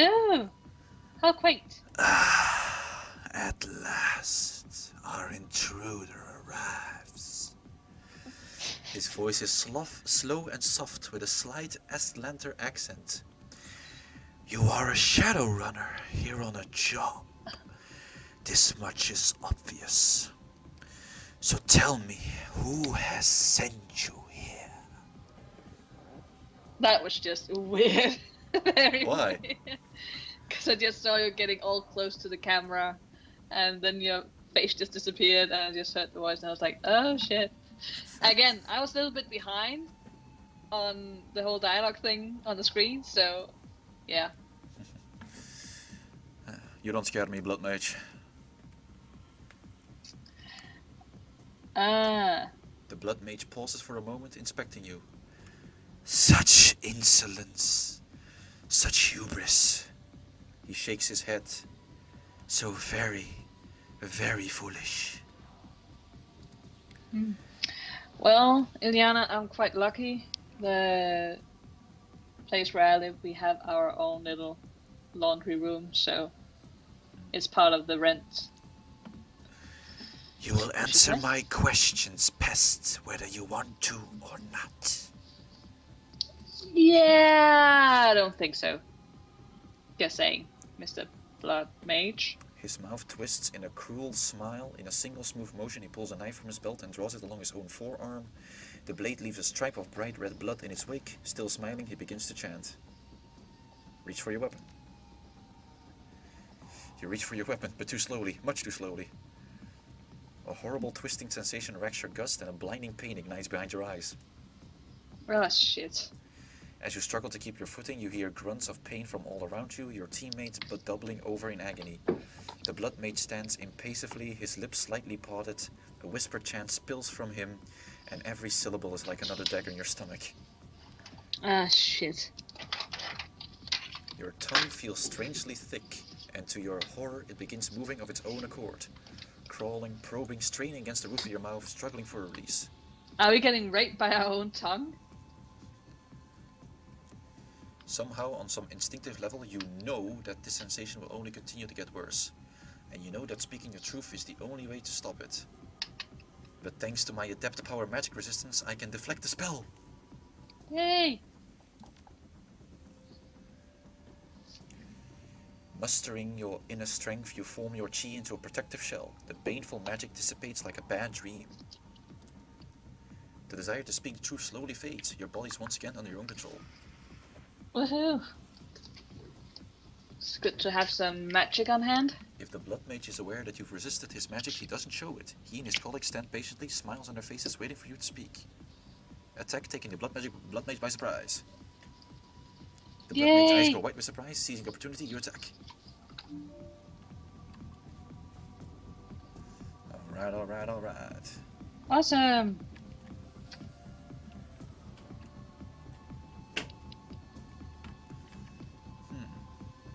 Oh, how quaint. At last, our intruder arrives. His voice is slow and soft with a slight Estlander accent. You are a Shadowrunner here on a job. This much is obvious. So tell me, who has sent you here? That was just weird. Very Why? Because I just saw you getting all close to the camera, and then your face just disappeared, and I just heard the voice, and I was like, oh shit. Again, I was a little bit behind on the whole dialogue thing on the screen, so yeah. You don't scare me, Blood Mage. The Blood Mage pauses for a moment, inspecting you. Such insolence. Such hubris. He shakes his head. So very, very foolish. Well, Ilyana, I'm quite lucky. The place where I live, we have our own little laundry room, so it's part of the rent. You will answer my questions, pest, whether you want to or not. Yeah, I don't think so. Just saying, Mr. Blood Mage. His mouth twists in a cruel smile. In a single smooth motion, he pulls a knife from his belt and draws it along his own forearm. The blade leaves a stripe of bright red blood in its wake. Still smiling, he begins to chant. Reach for your weapon. You reach for your weapon, but too slowly, much too slowly. A horrible twisting sensation racks your guts and a blinding pain ignites behind your eyes. Oh shit. As you struggle to keep your footing, you hear grunts of pain from all around you, your teammates but doubling over in agony. The Blood Mage stands impassively, his lips slightly parted. A whispered chant spills from him, and every syllable is like another dagger in your stomach. Ah shit. Your tongue feels strangely thick, and to your horror it begins moving of its own accord. Crawling, probing, straining against the roof of your mouth, struggling for a release. Are we getting raped by our own tongue? Somehow, on some instinctive level, you know that this sensation will only continue to get worse. And you know that speaking the truth is the only way to stop it. But thanks to my adept power magic resistance, I can deflect the spell. Yay! Mustering your inner strength, you form your chi into a protective shell. The baneful magic dissipates like a bad dream. The desire to speak the truth slowly fades. Your body's once again under your own control. Woohoo! It's good to have some magic on hand. If the Blood Mage is aware that you've resisted his magic, he doesn't show it. He and his colleagues stand patiently, smiles on their faces, waiting for you to speak. Attack, taking the Blood Mage by surprise. The Blood Mage's eyes go white with surprise. Seizing the opportunity, you attack. Alright. Awesome!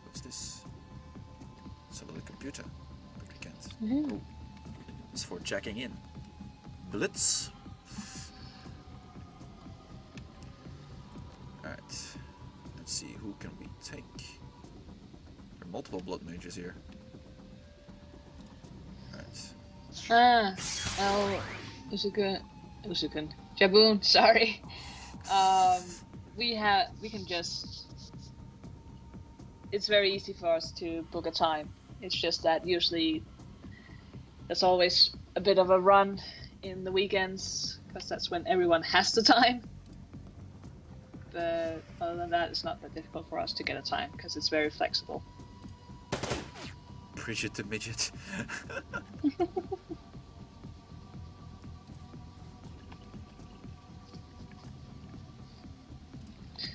What's this? It's a little computer, but we can't. Mm-hmm. Oh, it's for jacking in. Blitz. Alright. Let's see, who can we take? There are multiple Blood Mages here. Alright. Usuken. Jaboon, sorry. We can just... It's very easy for us to book a time. It's just that usually there's always a bit of a run in the weekends, because that's when everyone has the time. But other than that, it's not that difficult for us to get a time, because it's very flexible. Bridget the Midget.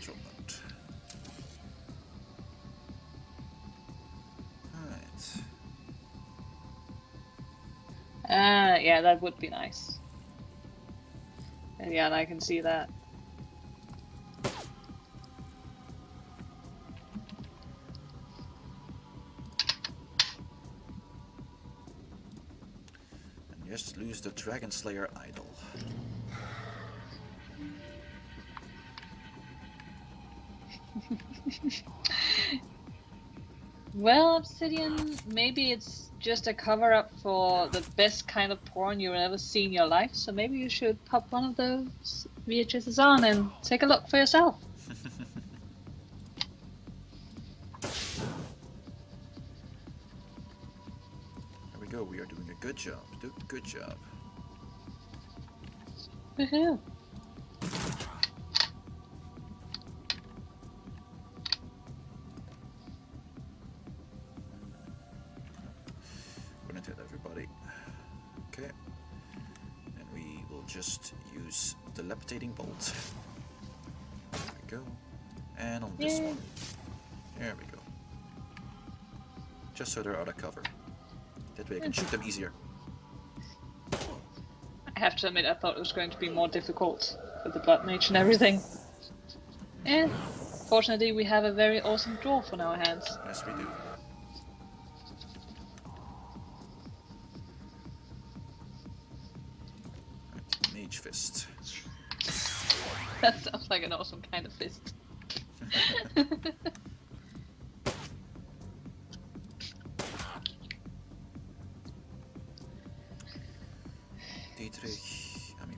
Drop note. Alright. Yeah, that would be nice. And yeah, and I can see that. And just lose the Dragon Slayer idol. Well, Obsidian, maybe it's just a cover-up for the best kind of porn you've ever seen in your life, so maybe you should pop one of those VHSs on and take a look for yourself. There we go, we are doing a good job. Good job. Woohoo! Gonna hit everybody. Okay. And we will just use dilapidating bolt. There we go. And on this one. There we go. Just so they're out of cover. That way I can shoot them easier. I have to admit, I thought it was going to be more difficult with the blood mage and everything. And fortunately, we have a very awesome dwarf on our hands. Yes, we do. Mage fist. That sounds like an awesome kind of fist. Dietrich,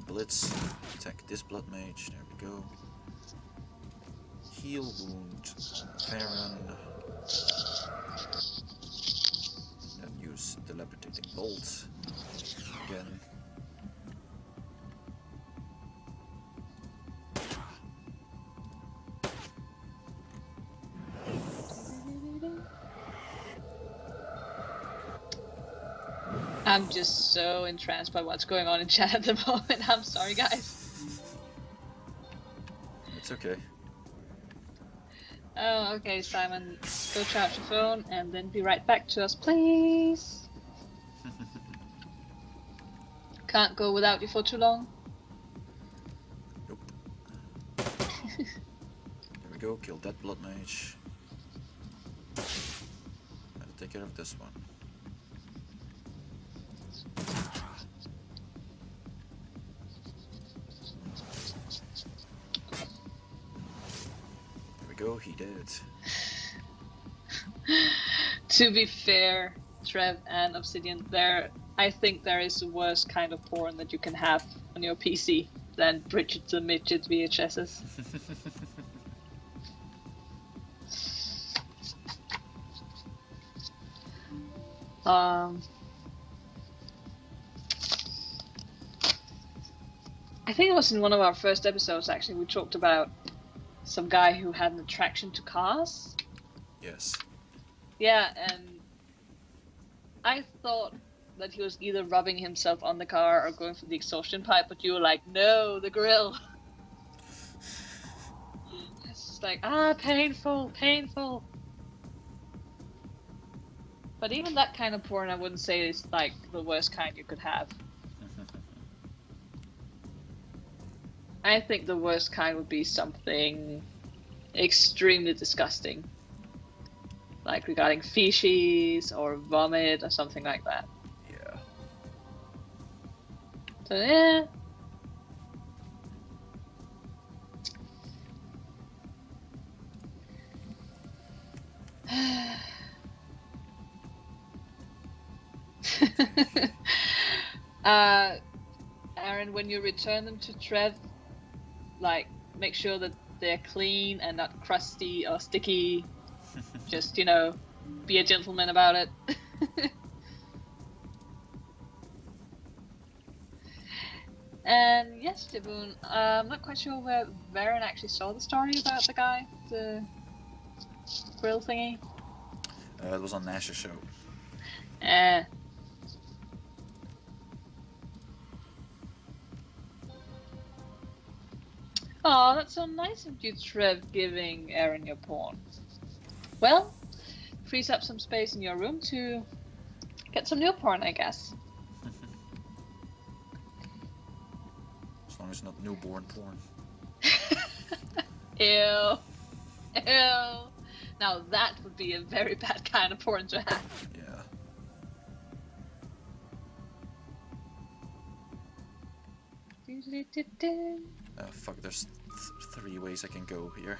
Blitz, attack this blood mage, there we go. Heal wound, Varren. Then use dilapidating bolt again. I'm just so entranced by what's going on in chat at the moment. I'm sorry, guys. It's okay. Oh, okay, Simon. Go charge your phone and then be right back to us, please. Can't go without you for too long. Nope. There we go, kill that blood mage. Gotta take care of this one. Go, he did. To be fair, Trev and Obsidian, I think there is a worse kind of porn that you can have on your PC than Bridget the Midget VHSs. I think it was in one of our first episodes, actually, we talked about some guy who had an attraction to cars. Yes. Yeah, and I thought that he was either rubbing himself on the car or going for the exhaustion pipe, but you were like, no, the grill. It's just like, painful, painful. But even that kind of porn, I wouldn't say is like the worst kind you could have. I think the worst kind would be something extremely disgusting. Like regarding feces or vomit or something like that. Yeah. So yeah. Aaron, when you return them to Trev, like, make sure that they're clean and not crusty or sticky. Just, be a gentleman about it. And yes, Jaboon, I'm not quite sure where Varren actually saw the story about the guy, the grill thingy. It was on Nash's show. Oh, that's so nice of you, Trev, giving Aaron your porn. Well, frees up some space in your room to get some new porn, I guess. As long as it's not newborn porn. Ew. Ew. Now that would be a very bad kind of porn to have. Yeah. Fuck, there's 3 ways I can go here.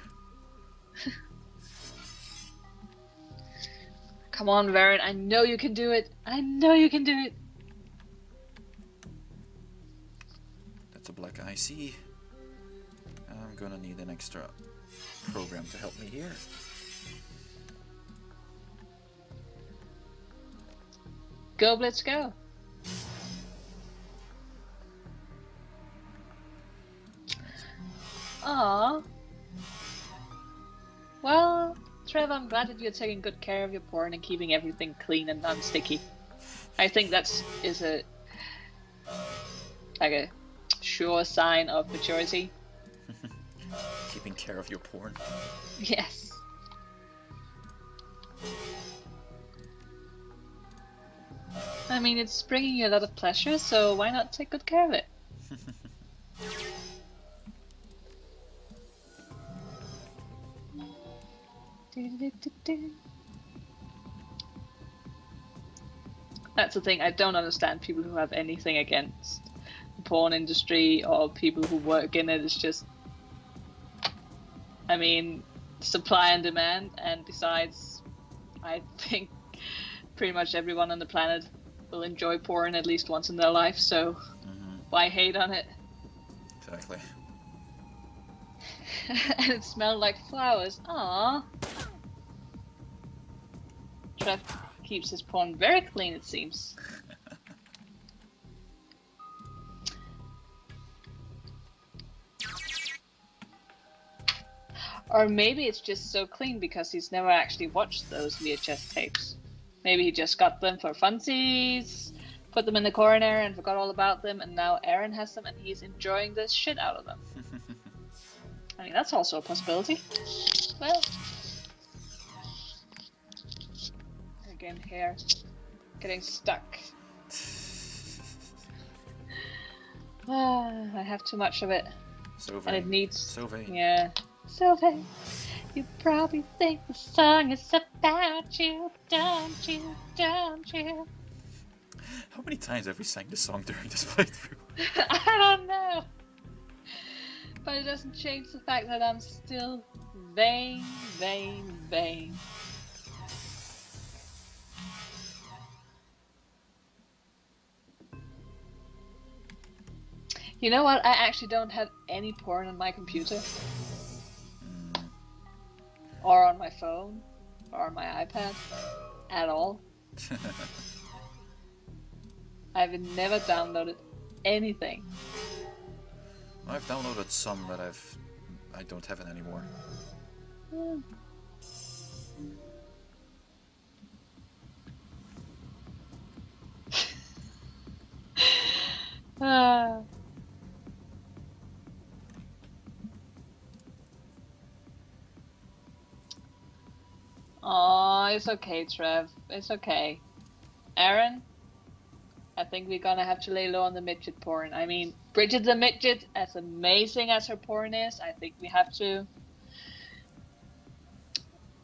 Come on, Varren. I know you can do it. I know you can do it. That's a black eye. See, I'm gonna need an extra program to help me here. Go, Blitz, go. Aww. Well, Trev, I'm glad that you're taking good care of your porn and keeping everything clean and non-sticky. I think that's a sure sign of maturity. Keeping care of your porn. Yes. I mean, it's bringing you a lot of pleasure, so why not take good care of it? That's the thing, I don't understand people who have anything against the porn industry or people who work in it. It's just, I mean, supply and demand, and besides, I think pretty much everyone on the planet will enjoy porn at least once in their life, so why hate on it? Exactly. And it smelled like flowers. Aww. Trev keeps his porn very clean, it seems. Or maybe it's just so clean because he's never actually watched those VHS tapes. Maybe he just got them for funsies, put them in the corner and forgot all about them, and now Aaron has them and he's enjoying the shit out of them. I mean, that's also a possibility. Well, again, hair getting stuck. I have too much of it. So vain. And it needs... So vain. Yeah. So vain. You probably think the song is about you, don't you, don't you? How many times have we sang this song during this playthrough? I don't know. But it doesn't change the fact that I'm still vain, vain, vain. You know what? I actually don't have any porn on my computer. Or on my phone. Or on my iPad. At all. I've never downloaded anything. I've downloaded some, but I don't have it anymore. Oh, it's okay, Trev. It's okay. Aaron, I think we're gonna have to lay low on the midget porn. I mean, Bridget the Midget, as amazing as her porn is, I think we have to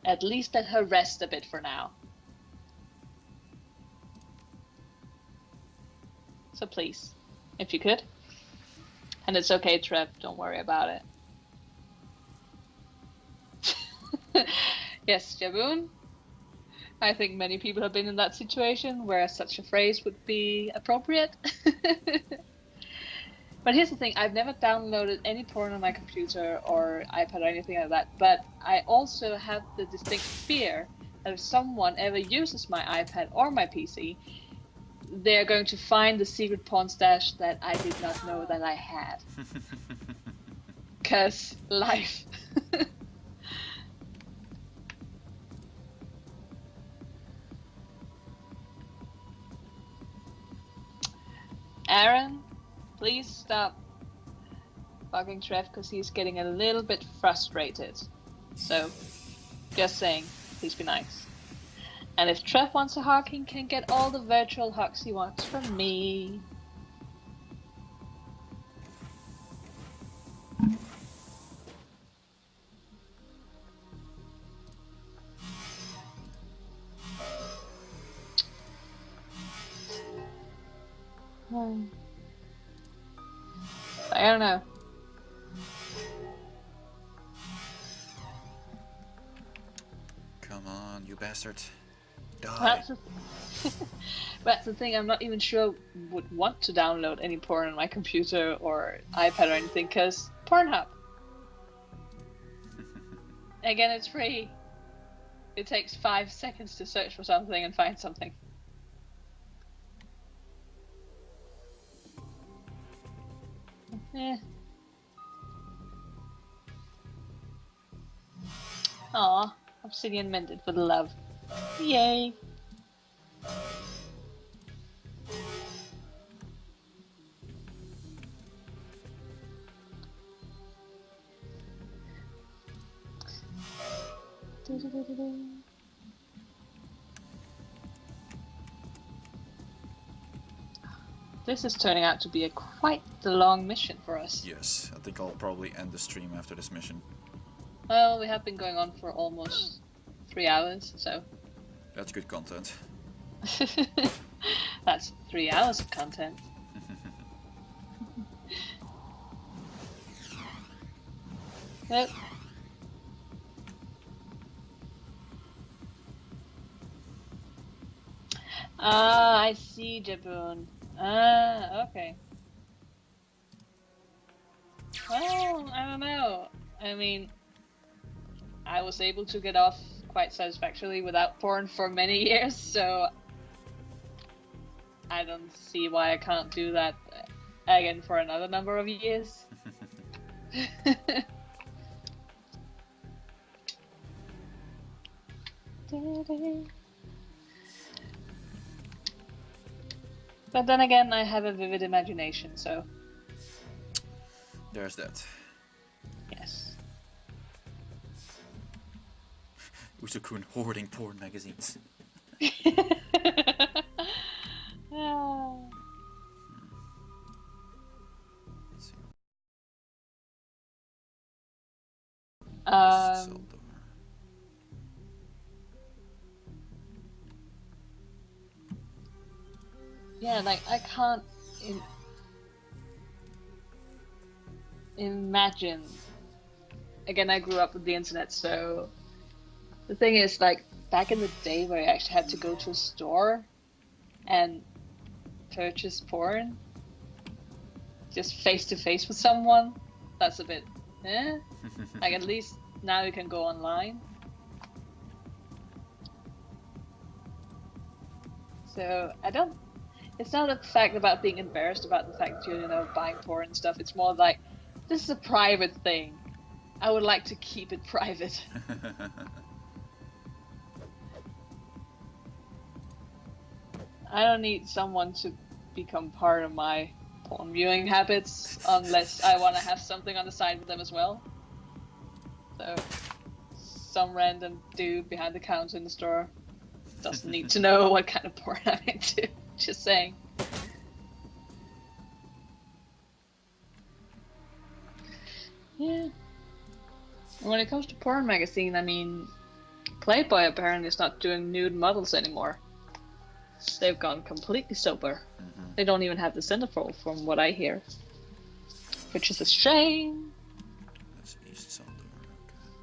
at least let her rest a bit for now. So please, if you could. And it's okay, Trev, don't worry about it. Yes, Jaboon. I think many people have been in that situation where such a phrase would be appropriate. But here's the thing, I've never downloaded any porn on my computer or iPad or anything like that, but I also have the distinct fear that if someone ever uses my iPad or my PC, they're going to find the secret porn stash that I did not know that I had. 'Cause life. Aaron, please stop bugging Trev because he's getting a little bit frustrated. So, just saying, please be nice. And if Trev wants a hug, he can get all the virtual hugs he wants from me. I don't know. Come on, you bastard. Die. That's the thing, I'm not even sure I would want to download any porn on my computer or iPad or anything, because Pornhub. Again, it's free. It takes 5 seconds to search for something and find something. Aw, obsidian mended for the love. Yay! This is turning out to be quite the long mission for us. Yes, I think I'll probably end the stream after this mission. Well, we have been going on for almost 3 hours, so... That's good content. That's 3 hours of content. Nope. Ah, I see, Jaboon. Ah, okay. Well, I don't know. I mean, I was able to get off quite satisfactorily without porn for many years, so I don't see why I can't do that again for another number of years. But then again, I have a vivid imagination, so... There's that. Yes. Usukun hoarding porn magazines. Ah. Let's see. Yeah, like, I can't imagine. Again, I grew up with the internet, so the thing is, like, back in the day where I actually had to go to a store and purchase porn, just face to face with someone, that's a bit, like, at least now you can go online. So, it's not a fact about being embarrassed about the fact you're, buying porn and stuff. It's more like, this is a private thing. I would like to keep it private. I don't need someone to become part of my porn viewing habits unless I want to have something on the side with them as well. So, some random dude behind the counter in the store doesn't need to know what kind of porn I'm into. Just saying. Yeah. When it comes to porn magazine, I mean, Playboy apparently is not doing nude models anymore. They've gone completely sober. Mm-hmm. They don't even have the centerfold from what I hear. Which is a shame. That's East Sonder.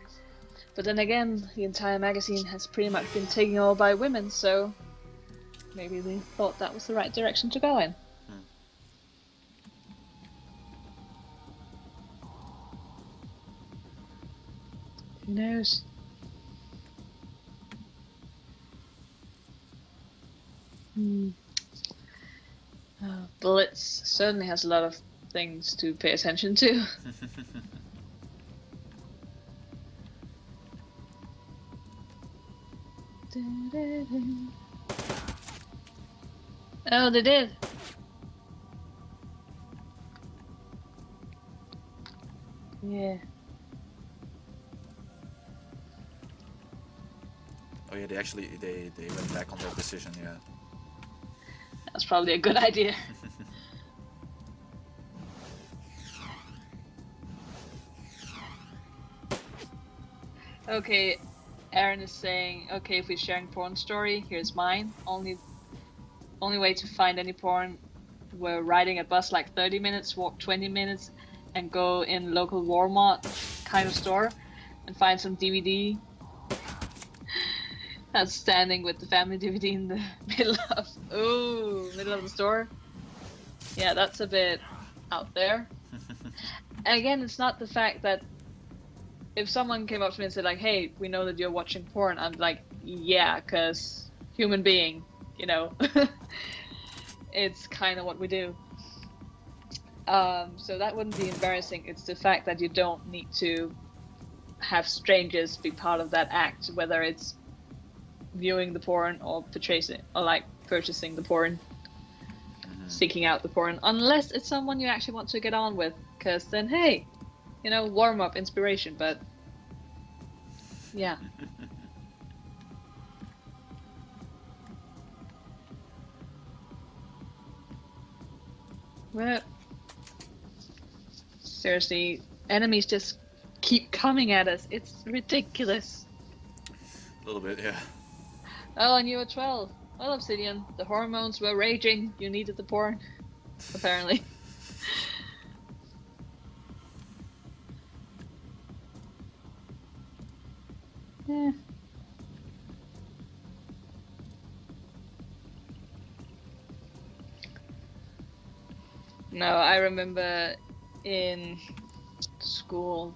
Okay. But then again, the entire magazine has pretty much been taken over by women, so maybe they thought that was the right direction to go in. Who knows? Blitz certainly has a lot of things to pay attention to. Oh, they did. Yeah. Oh yeah, they went back on their decision, yeah. That's probably a good idea. Okay, Aaron is saying, okay, if we're sharing porn story, here's mine. Only way to find any porn, we're riding a bus like 30 minutes, walk 20 minutes, and go in local Walmart kind of store and find some DVD. That's standing with the family DVD in the middle of the store. Yeah, that's a bit out there. And again, it's not the fact that if someone came up to me and said like, "Hey, we know that you're watching porn," I'm like, "Yeah, cause human being, you know." It's kind of what we do. So that wouldn't be embarrassing. It's the fact that you don't need to have strangers be part of that act, whether it's viewing the porn or purchasing the porn, seeking out the porn, unless it's someone you actually want to get on with, because then, hey, you know, warm up inspiration. But yeah. Well, seriously, enemies just keep coming at us. It's ridiculous. A little bit, yeah. Oh, and you were 12. Well, Obsidian, the hormones were raging. You needed the porn, apparently. Yeah. No, I remember in school,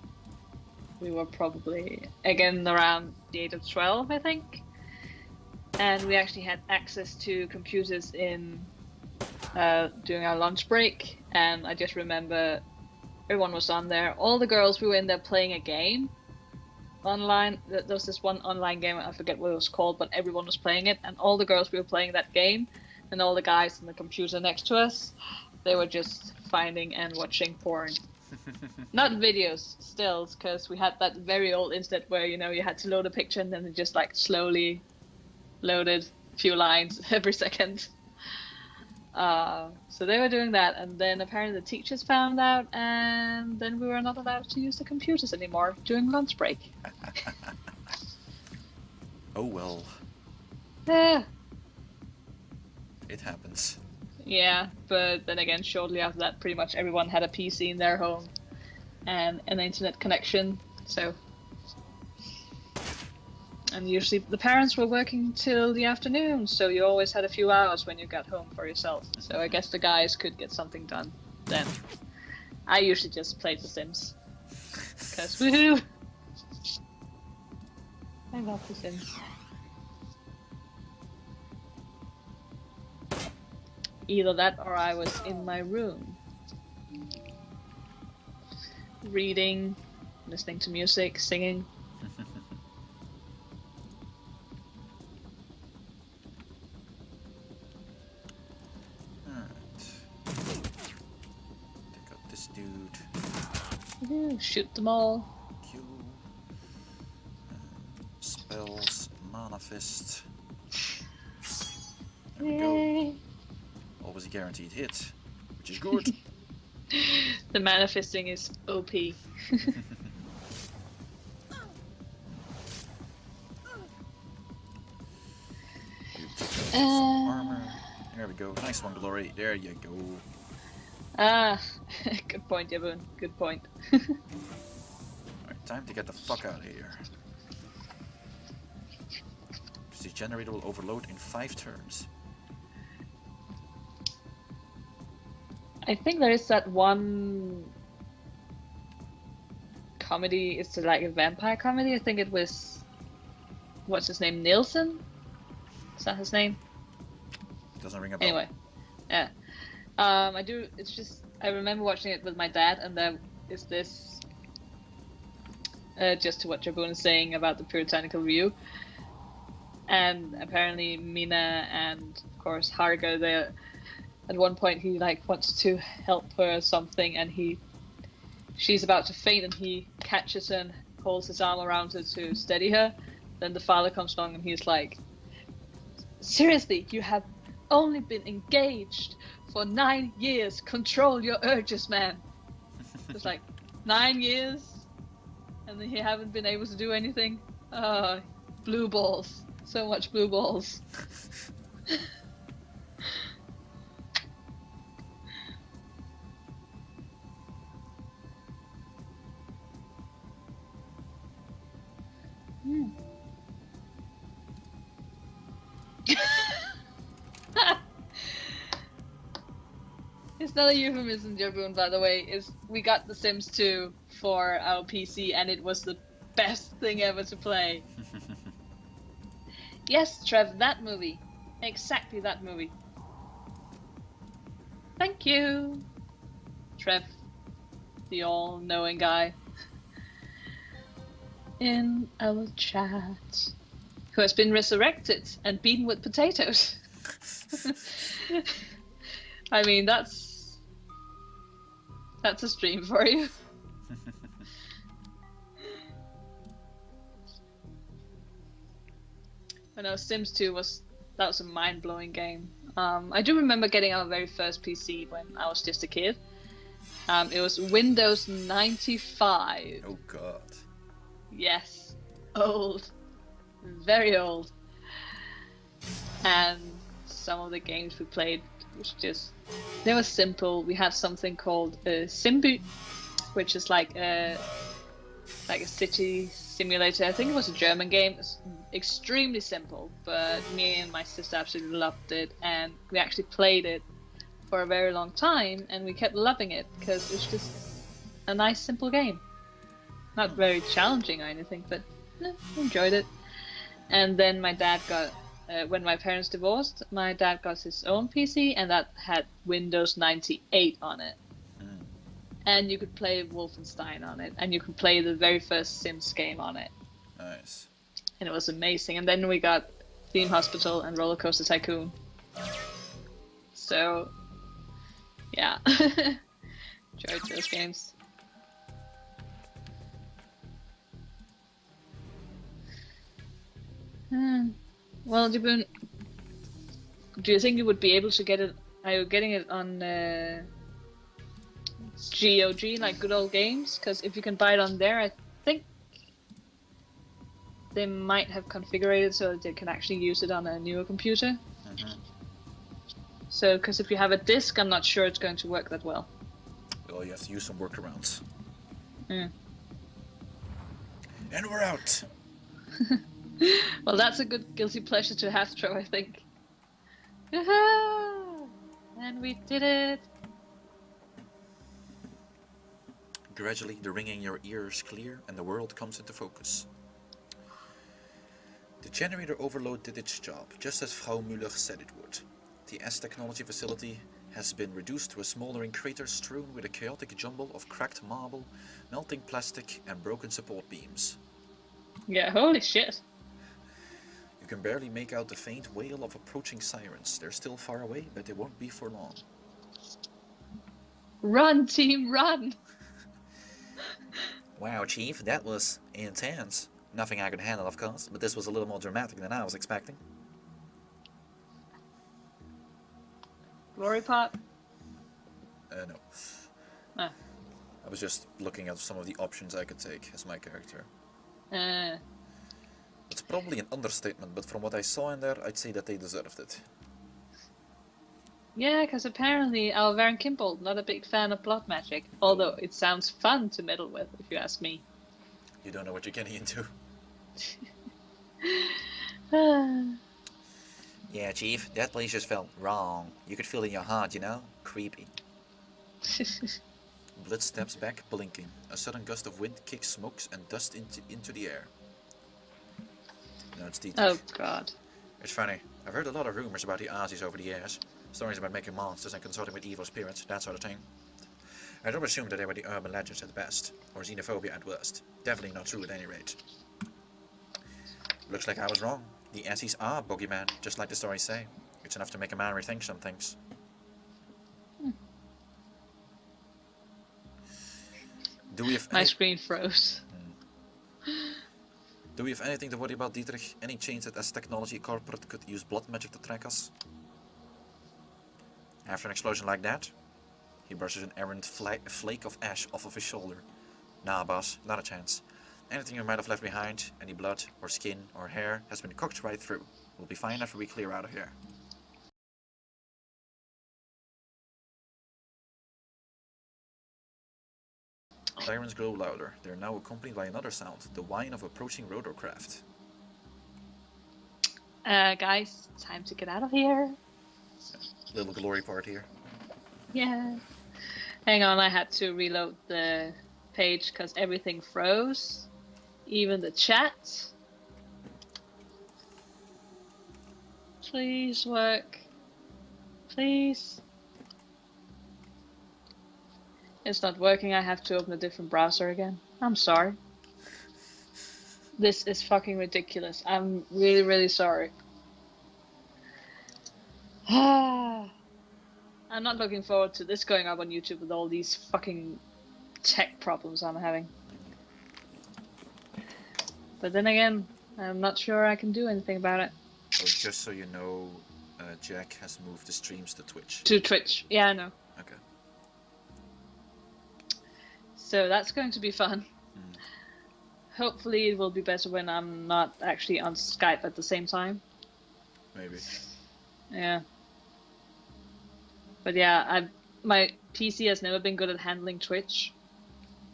we were probably, again, around the age of 12, I think. And we actually had access to computers in during our lunch break. And I just remember everyone was on there. All the girls, we were in there playing a game online. There was this one online game, I forget what it was called, but everyone was playing it. And all the girls, we were playing that game. And all the guys in the computer next to us, they were just finding and watching porn. Not videos, stills, because we had that very old internet where, you know, you had to load a picture and then it just like slowly loaded a few lines every second. So they were doing that, and then apparently the teachers found out, and then we were not allowed to use the computers anymore during lunch break. Oh well. Yeah. It happens. Yeah, but then again, shortly after that, pretty much everyone had a PC in their home and an internet connection, so... And usually the parents were working till the afternoon, so you always had a few hours when you got home for yourself. So I guess the guys could get something done then. I usually just played The Sims. Because woohoo! I love The Sims. Either that or I was in my room. Reading, listening to music, singing. Shoot them all. Q. Spells, mana fist. There we go. Always a guaranteed hit, which is good. The manifesting is OP. Armor. There we go. Nice one, Glory. There you go. Ah, good point, Yaboon. Good point. Alright, time to get the fuck out of here. The generator will overload in 5 turns. I think there is that one comedy, it's like a vampire comedy. I think it was, what's his name, Nielsen? Is that his name? Doesn't ring a bell. Anyway, yeah. It's just, I remember watching it with my dad, and there is this, just to what Jaboon is saying about the puritanical view. And apparently Mina and, of course, Harga, they're, at one point he like wants to help her or something, and she's about to faint, and he catches her and holds his arm around her to steady her. Then the father comes along and he's like, "Seriously, you have only been engaged for 9 years. Control your urges, man." It's like 9 years, and then you haven't been able to do anything. Blue balls. So much blue balls. It's not a euphemism, Jaboon, by the way. We got The Sims 2 for our PC, and it was the best thing ever to play. Yes, Trev, that movie. Exactly that movie. Thank you, Trev, the all-knowing guy in our chat, who has been resurrected and beaten with potatoes. I mean, that's a stream for you. I know Sims 2 was a mind-blowing game. I do remember getting our very first PC when I was just a kid. It was Windows 95. Oh god. Yes, old, very old. And some of the games we played was they were simple. We had something called Simbu, which is like a city simulator. I think it was a German game. It's extremely simple, but me and my sister absolutely loved it, and we actually played it for a very long time, and we kept loving it because it's just a nice, simple game. Not very challenging or anything, but enjoyed it. And then my dad got, when my parents divorced, my dad got his own PC, and that had Windows 98 on it. And you could play Wolfenstein on it, and you could play the very first Sims game on it. Nice. And it was amazing. And then we got Theme Hospital and Roller Coaster Tycoon. So, yeah. Enjoyed those games. Well, Jaboon, do you think you would be able to get it? Are you getting it on GOG, like Good Old Games? Because if you can buy it on there, I think they might have configured it so that they can actually use it on a newer computer. So, because if you have a disc, I'm not sure it's going to work that well. Well, you have to use some workarounds. Mm. And we're out! Well, that's a good guilty pleasure to have, Tro, I think. And we did it! Gradually, the ringing in your ears clear and the world comes into focus. The generator overload did its job, just as Frau Müller said it would. The S technology facility has been reduced to a smoldering crater strewn with a chaotic jumble of cracked marble, melting plastic and broken support beams. Yeah, holy shit. You can barely make out the faint wail of approaching sirens. They're still far away, but they won't be for long. Run, team, run! Wow, Chief, that was intense. Nothing I could handle, of course, but this was a little more dramatic than I was expecting. Glory pot? No. Ah. I was just looking at some of the options I could take as my character. It's probably an understatement, but from what I saw in there, I'd say that they deserved it. Yeah, because apparently our Varren Kimbold not a big fan of blood magic, although it sounds fun to meddle with, if you ask me. You don't know what you're getting into. Yeah, Chief, that place just felt wrong. You could feel it in your heart, you know? Creepy. Blood steps back, blinking. A sudden gust of wind kicks smokes and dust into the air. No, it's Dietrich. Oh god. It's funny. I've heard a lot of rumors about the Aussies over the years. Stories about making monsters and consorting with evil spirits, that sort of thing. I don't assume that they were the urban legends at best, or xenophobia at worst. Definitely not true at any rate. Looks like I was wrong. The Aussies are boogeyman, just like the stories say. It's enough to make a man rethink some things. Do we have My screen froze. Do we have anything to worry about, Dietrich? Any chance that as technology corporate could use blood magic to track us? After an explosion like that? He brushes an errant flake of ash off of his shoulder. Nah, boss, not a chance. Anything you might have left behind, any blood, or skin, or hair, has been cooked right through. We'll be fine after we clear out of here. Sirens grow louder. They are now accompanied by another sound, the whine of approaching rotorcraft. Guys, time to get out of here. Little glory part here. Yeah. Hang on, I had to reload the page because everything froze. Even the chat. Please work. Please. It's not working. I have to open a different browser again. I'm sorry. This is fucking ridiculous. I'm really, really sorry. I'm not looking forward to this going up on YouTube with all these fucking tech problems I'm having. But then again, I'm not sure I can do anything about it. Oh, just so you know, Jack has moved the streams to Twitch. To Twitch. Yeah, I know. Okay. So that's going to be fun. Hopefully it will be better when I'm not actually on Skype at the same time. Maybe. Yeah. But yeah, my PC has never been good at handling Twitch.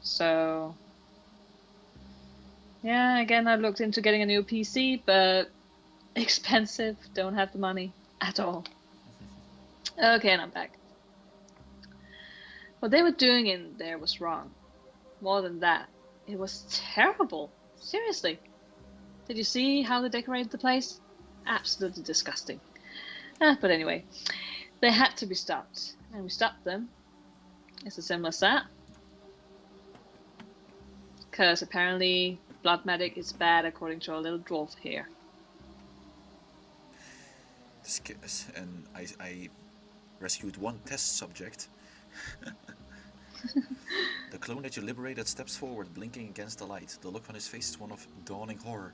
So yeah, again, I've looked into getting a new PC, but expensive. Don't have the money at all. Okay, and I'm back. What they were doing in there was wrong. More than that, it was terrible. Seriously. Did you see how they decorated the place? Absolutely disgusting. But anyway, they had to be stopped. And we stopped them. It's as simple as that. Because apparently blood magic is bad according to our little dwarf here. And I rescued one test subject. The clone that you liberated steps forward, blinking against the light. The look on his face is one of dawning horror.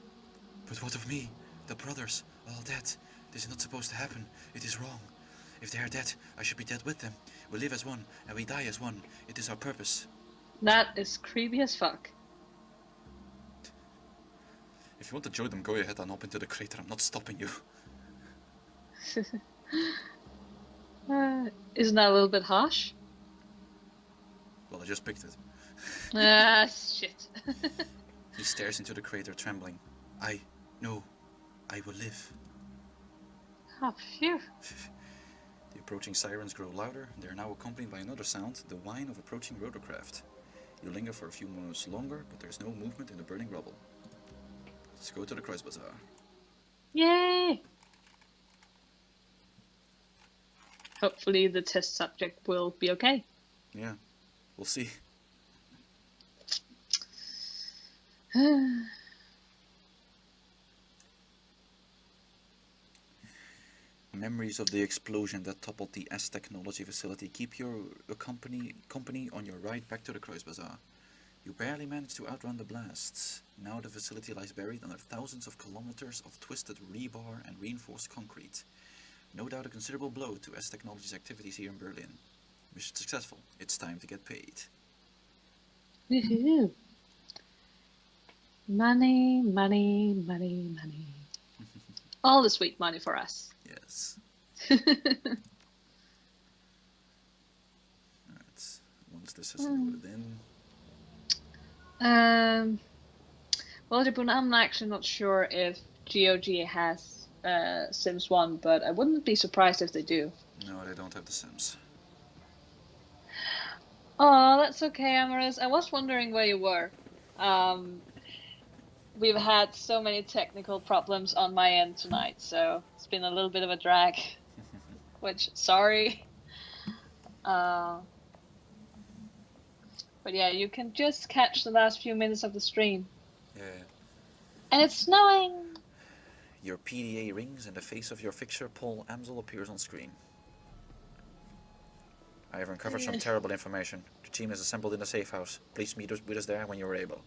But what of me? The brothers, all dead. This is not supposed to happen. It is wrong. If they are dead, I should be dead with them. We live as one, and we die as one. It is our purpose. That is creepy as fuck. If you want to join them, go ahead and hop into the crater. I'm not stopping you. Isn't that a little bit harsh? Well, I just picked it. Shit. He stares into the crater, trembling. I will live. Oh, phew. The approaching sirens grow louder. They are now accompanied by another sound, the whine of approaching rotorcraft. You linger for a few moments longer, but there is no movement in the burning rubble. Let's go to the Kreuz Bazaar. Yay! Hopefully the test subject will be okay. Yeah, we'll see. Memories of the explosion that toppled the S technology facility keep your company on your ride back to the Kreuz Bazaar. You barely managed to outrun the blasts. Now the facility lies buried under thousands of kilometers of twisted rebar and reinforced concrete. No doubt a considerable blow to S Technology's activities here in Berlin. Mission successful. It's time to get paid. Woohoo! Money, money, money, money. All the sweet money for us. Yes. Alright. Once this is loaded in. Well, Jabun, I'm actually not sure if GOG has Sims 1, but I wouldn't be surprised if they do. No, they don't have the Sims. Oh, that's okay, Amaris. I was wondering where you were. We've had so many technical problems on my end tonight, so it's been a little bit of a drag. Which, sorry. But yeah, you can just catch the last few minutes of the stream. Yeah. And it's snowing! Your PDA rings and the face of your fixer, Paul Amsel, appears on screen. I have uncovered some terrible information. The team is assembled in the safe house. Please meet with us there when you are able.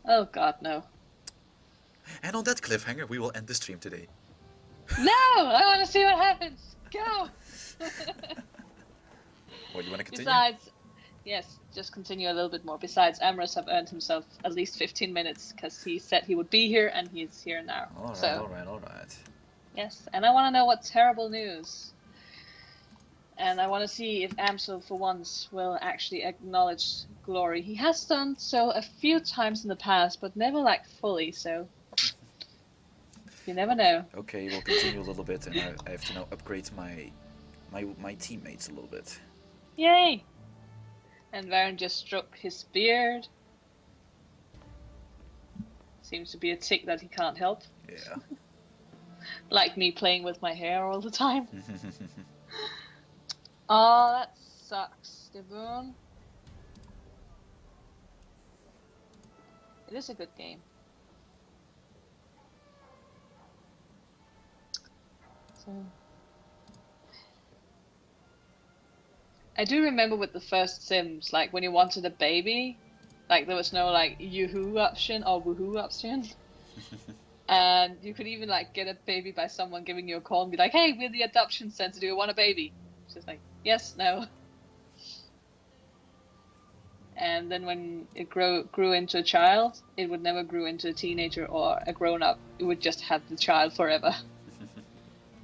Oh god, no. And on that cliffhanger, we will end the stream today. No! I want to see what happens! Go! What, you want to continue? Besides, yes, just continue a little bit more. Besides, Amorous have earned himself at least 15 minutes, because he said he would be here, and he's here now. Alright. Yes, and I want to know what terrible news. And I want to see if Amsel, for once, will actually acknowledge glory. He has done so a few times in the past, but never, like, fully, so... You never know. Okay, we'll continue a little bit, and I have to now upgrade my my teammates a little bit. Yay! And Varren just stroked his beard. Seems to be a tick that he can't help. Yeah. Like me playing with my hair all the time. Oh, that sucks, Devon. It is a good game. So I do remember with the first Sims, like when you wanted a baby, like there was no like yoo-hoo option or woohoo option. And you could even like get a baby by someone giving you a call and be like, hey, we're the adoption center, do you want a baby? It's just like, yes, no. And then when it grew into a child, it would never grow into a teenager or a grown-up. It would just have the child forever.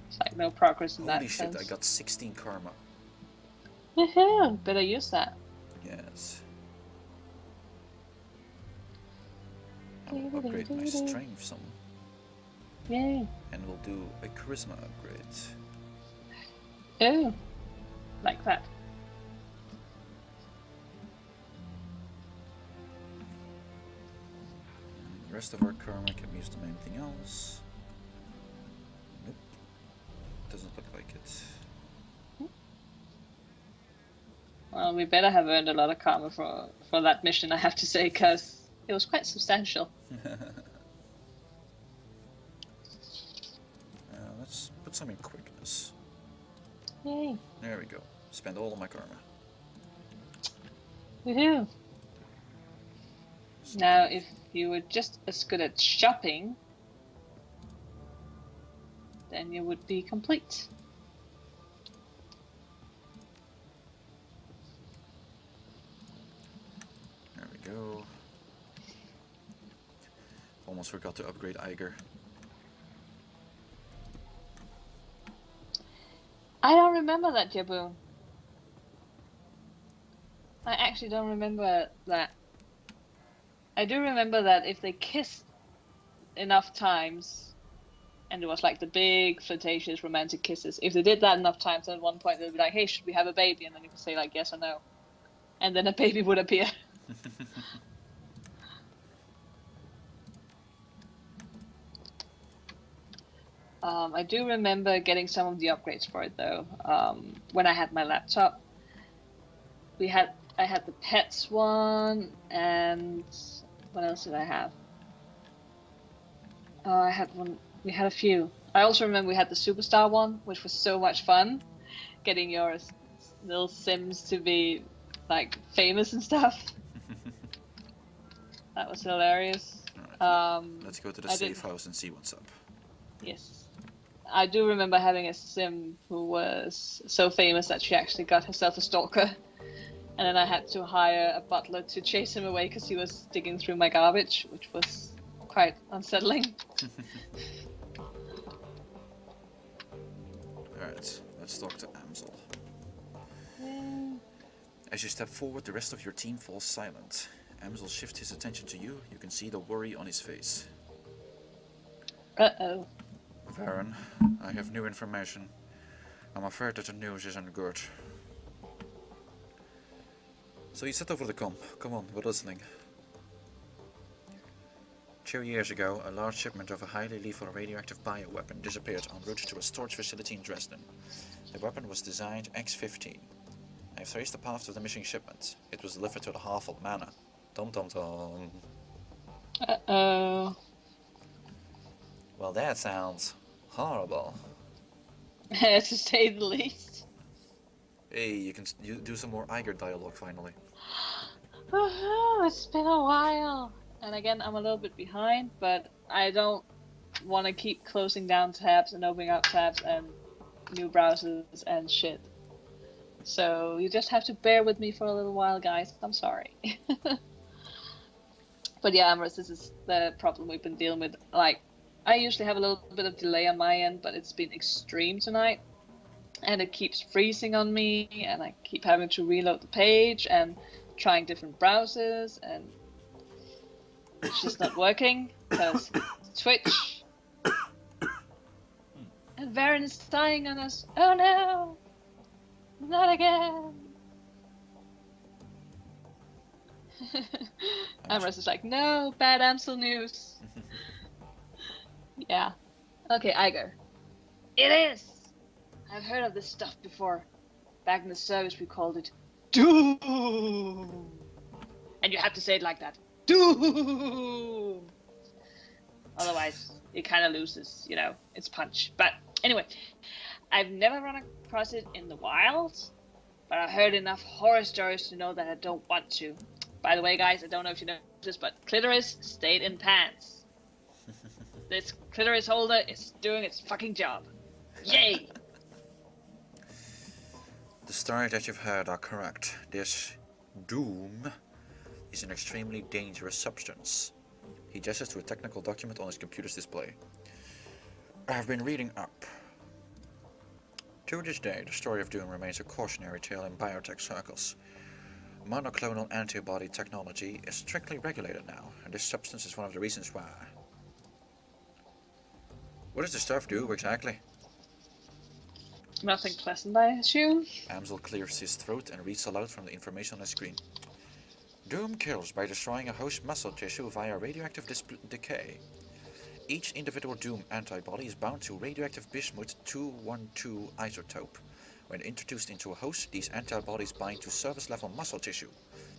It's like no progress in that Holy shit, sense. I got 16 karma. Woohoo! Better use that. Yes. I will upgrade my strength some. Yay. And we'll do a charisma upgrade. Oh. Like that. And the rest of our karma can be used on anything else. Nope. Doesn't look like it. Well, we better have earned a lot of karma for that mission, I have to say, because it was quite substantial. Let's put some in quickness. Yay. There we go. Spend all of my karma. Woohoo! Now, if you were just as good at shopping, then you would be complete. There we go. Almost forgot to upgrade Iger. I don't remember that, Jaboon. I actually don't remember that. I do remember that if they kissed enough times, and it was like the big, flirtatious, romantic kisses, if they did that enough times, at one point they'd be like, hey, should we have a baby? And then you could say like yes or no. And then a baby would appear. I do remember getting some of the upgrades for it though. When I had my laptop, I had the pets one, and what else did I have? I had one. We had a few. I also remember we had the superstar one, which was so much fun, getting your little Sims to be like famous and stuff. That was hilarious. Right, let's go to the safe house and see what's up. Yes. I do remember having a Sim who was so famous that she actually got herself a stalker. And then I had to hire a butler to chase him away because he was digging through my garbage, which was quite unsettling. Alright, let's talk to Amsel. Yeah. As you step forward, the rest of your team falls silent. Amsel shifts his attention to you. You can see the worry on his face. Uh-oh. Varren, I have new information. I'm afraid that the news isn't good. So you set over the comm. Come on, we're listening. 2 years ago, a large shipment of a highly lethal radioactive bioweapon disappeared en route to a storage facility in Dresden. The weapon was designed X-15. I have traced the path of the missing shipment. It was delivered to the Haveld Manor. Tom tom tom. Uh-oh. Well, that sounds horrible. To say the least. Hey, you can do some more Iger dialogue finally. Woohoo, it's been a while. And again, I'm a little bit behind, but I don't want to keep closing down tabs and opening up tabs and new browsers and shit. So you just have to bear with me for a little while, guys. I'm sorry. But yeah, Amorous, this is the problem we've been dealing with. Like, I usually have a little bit of delay on my end, but it's been extreme tonight. And it keeps freezing on me, and I keep having to reload the page and trying different browsers, and it's just not working because Twitch. And Varren is dying on us. Oh no! Not again. Amorous is like, no, bad Amsel news. Yeah. Okay, Iger. It is! I've heard of this stuff before. Back in the service we called it Doom! And you have to say it like that. Doom! Otherwise, it kind of loses, its punch. But anyway, I've never run across it in the wild, but I've heard enough horror stories to know that I don't want to. By the way, guys, I don't know if you know this, but clitoris stayed in pants. This clitoris holder is doing its fucking job. Yay! The stories that you've heard are correct. This Doom is an extremely dangerous substance. He gestures to a technical document on his computer's display. I have been reading up. To this day, the story of Doom remains a cautionary tale in biotech circles. Monoclonal antibody technology is strictly regulated now, and this substance is one of the reasons why. What does the stuff do exactly? Nothing pleasant, I assume. Amsel clears his throat and reads aloud from the information on his screen. Doom kills by destroying a host muscle tissue via radioactive decay. Each individual Doom antibody is bound to radioactive bismuth 212 isotope. When introduced into a host, these antibodies bind to surface-level muscle tissue.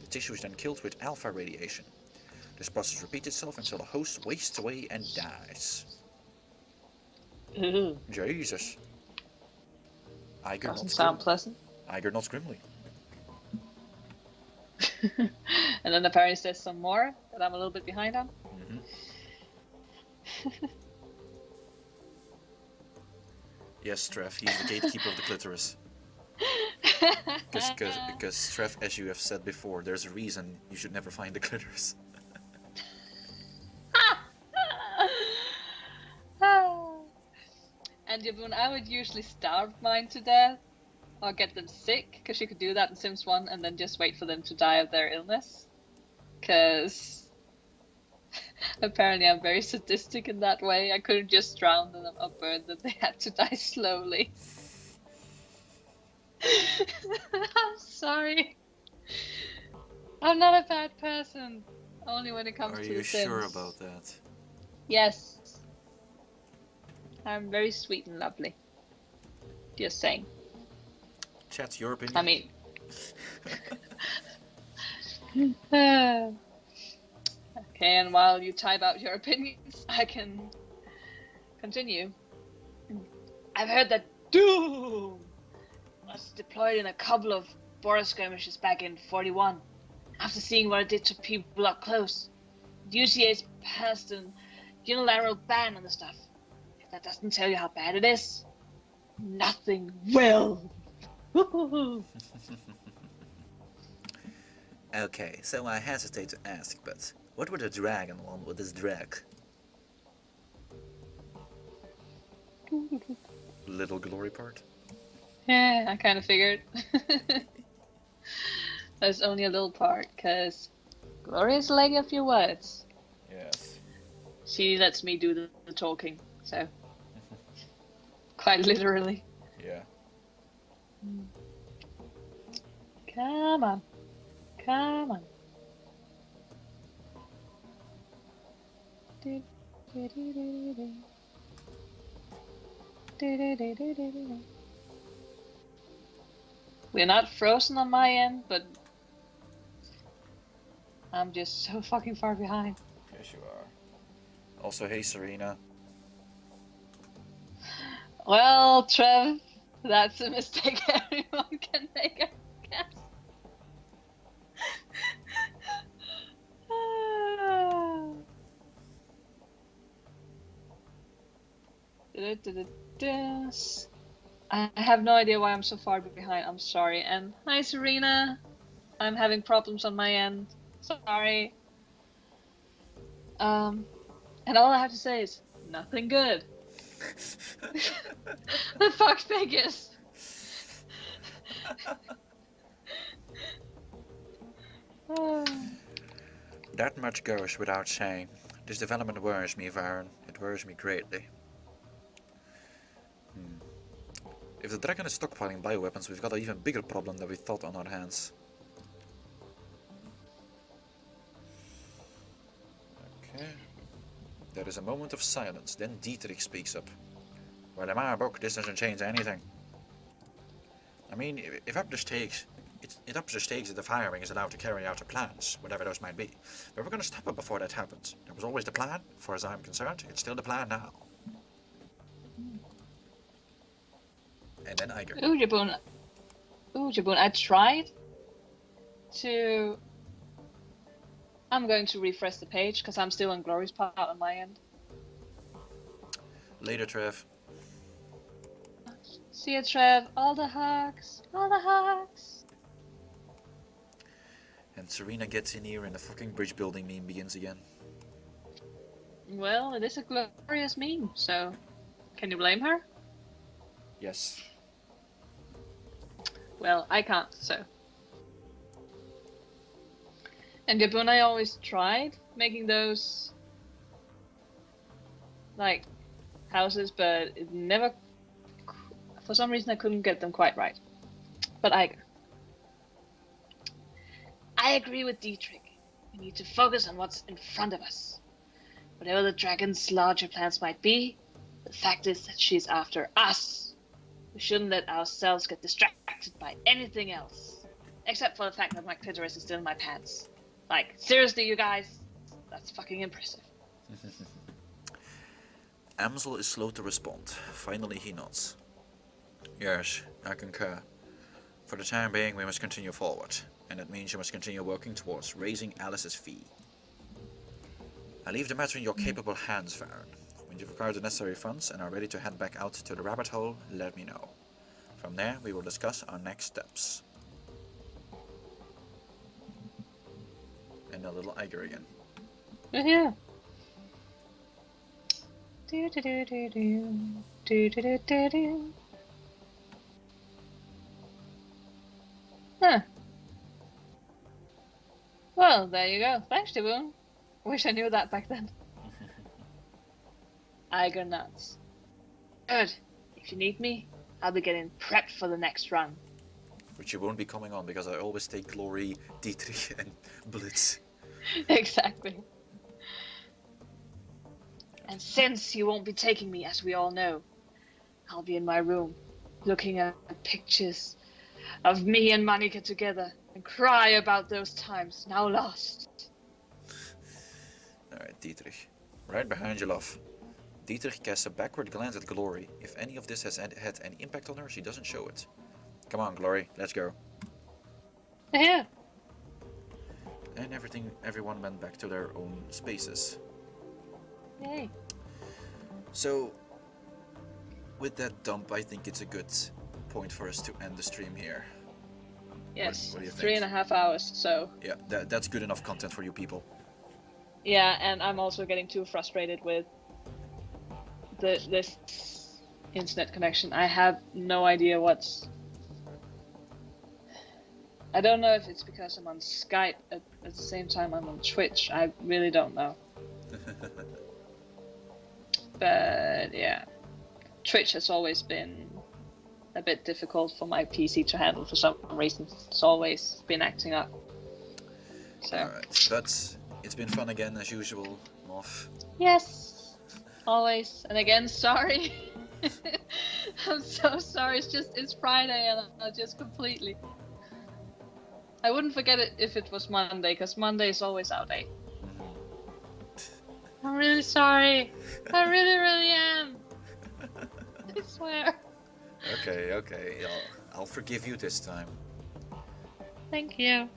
The tissue is then killed with alpha radiation. This process repeats itself until the host wastes away and dies. Jesus. Doesn't sound pleasant. Iger nods grimly. And then apparently says some more that I'm a little bit behind on. Yes, Trev, he's the gatekeeper of the clitoris. Because Trev, as you have said before, there's a reason you should never find the clitoris. And Yabun, I would usually starve mine to death or get them sick, because you could do that in Sims 1 and then just wait for them to die of their illness. Because apparently I'm very sadistic in that way. I couldn't just drown them or burn them, they had to die slowly. I'm sorry. I'm not a bad person. Only when it comes to the Sims. Are you sure about that? Yes. I'm very sweet and lovely. Just saying. Chat, your opinion? I mean... Okay, and while you type out your opinions, I can continue. I've heard that Doom was deployed in a couple of border skirmishes back in 41. After seeing what it did to people up close, the UCA's passed an unilateral ban on the stuff. If that doesn't tell you how bad it is, nothing will. Okay, so I hesitate to ask, but what would a dragon want with this drag? Little glory part? Yeah, I kind of figured. There's only a little part, because Gloria is a lady of few words. Yes. She lets me do the talking, so. Quite literally. Yeah. Come on. Come on. We're not frozen on my end, but I'm just so fucking far behind. Yes, you are. Also, hey, Serena. Well, Trev, that's a mistake everyone can make, I guess. I have no idea why I'm so far behind. I'm sorry. And hi, Serena. I'm having problems on my end. Sorry. And all I have to say is nothing good. The fuck figures. That much goes without saying. This development worries me, Varren. It worries me greatly. If the dragon is stockpiling bioweapons, we've got an even bigger problem than we thought on our hands. Okay. There is a moment of silence, then Dietrich speaks up. Well, in my book, this doesn't change anything. I mean, if up the stakes, it ups the stakes that the firing is allowed to carry out her plans, whatever those might be. But we're gonna stop it before that happens. That was always the plan, as far as I'm concerned. It's still the plan now. And then Iger. Jabun, I tried to... I'm going to refresh the page, because I'm still on Glory's part on my end. Later, Trev. See you, Trev. All the hugs. All the hugs. And Serena gets in here and the fucking bridge building meme begins again. Well, it is a glorious meme, so... Can you blame her? Yes. Well, I can't, so... And Jabun, I always tried making those... like... houses, but it never... For some reason I couldn't get them quite right. But I agree with Dietrich. We need to focus on what's in front of us. Whatever the dragon's larger plans might be, the fact is that she's after us. We shouldn't let ourselves get distracted by anything else. Except for the fact that my clitoris is still in my pants. Like, seriously, you guys? That's fucking impressive. Amsel is slow to respond. Finally he nods. Yes, I concur. For the time being we must continue forward, and that means you must continue working towards raising Alice's fee. I leave the matter in your capable hands, Varren. When you've acquired the necessary funds and are ready to head back out to the rabbit hole, let me know. From there we will discuss our next steps. And a little Iger again. Yeah. Do do do do do do do do do. Huh. Well, there you go. Thanks, Jabun. Wish I knew that back then. Iger nuts. Good. If you need me, I'll be getting prepped for the next run. Which you won't be coming on because I always take Glory, Dietrich and Blitz. Exactly. And since you won't be taking me, as we all know, I'll be in my room, looking at pictures of me and Monica together, and cry about those times now lost. Alright, Dietrich. Right behind you, love. Dietrich casts a backward glance at Glory. If any of this has had any impact on her, she doesn't show it. Come on, Glory, let's go. Yeah. And everyone went back to their own spaces. Yay. So, with that dump, I think it's a good point for us to end the stream here. Yes, what do you think? 3.5 hours, so... Yeah, that's good enough content for you people. Yeah, and I'm also getting too frustrated with this internet connection. I have no idea what's... I don't know if it's because I'm on Skype at the same time I'm on Twitch. I really don't know. But yeah, Twitch has always been a bit difficult for my PC to handle for some reason. It's always been acting up. So. Alright, but it's been fun again as usual, Moth. Yes, always. And again, sorry. I'm so sorry. It's Friday and I just completely... I wouldn't forget it if it was Monday, because Monday is always our day. I'm really sorry. I really, really am. I swear. Okay. I'll forgive you this time. Thank you.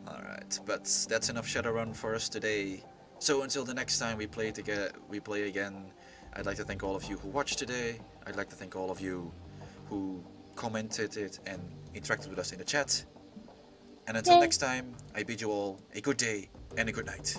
Alright, but that's enough Shadowrun for us today. So until the next time we play again, I'd like to thank all of you who watched today. I'd like to thank all of you who commented it and interacted with us in the chat. And until next time, I bid you all a good day and a good night.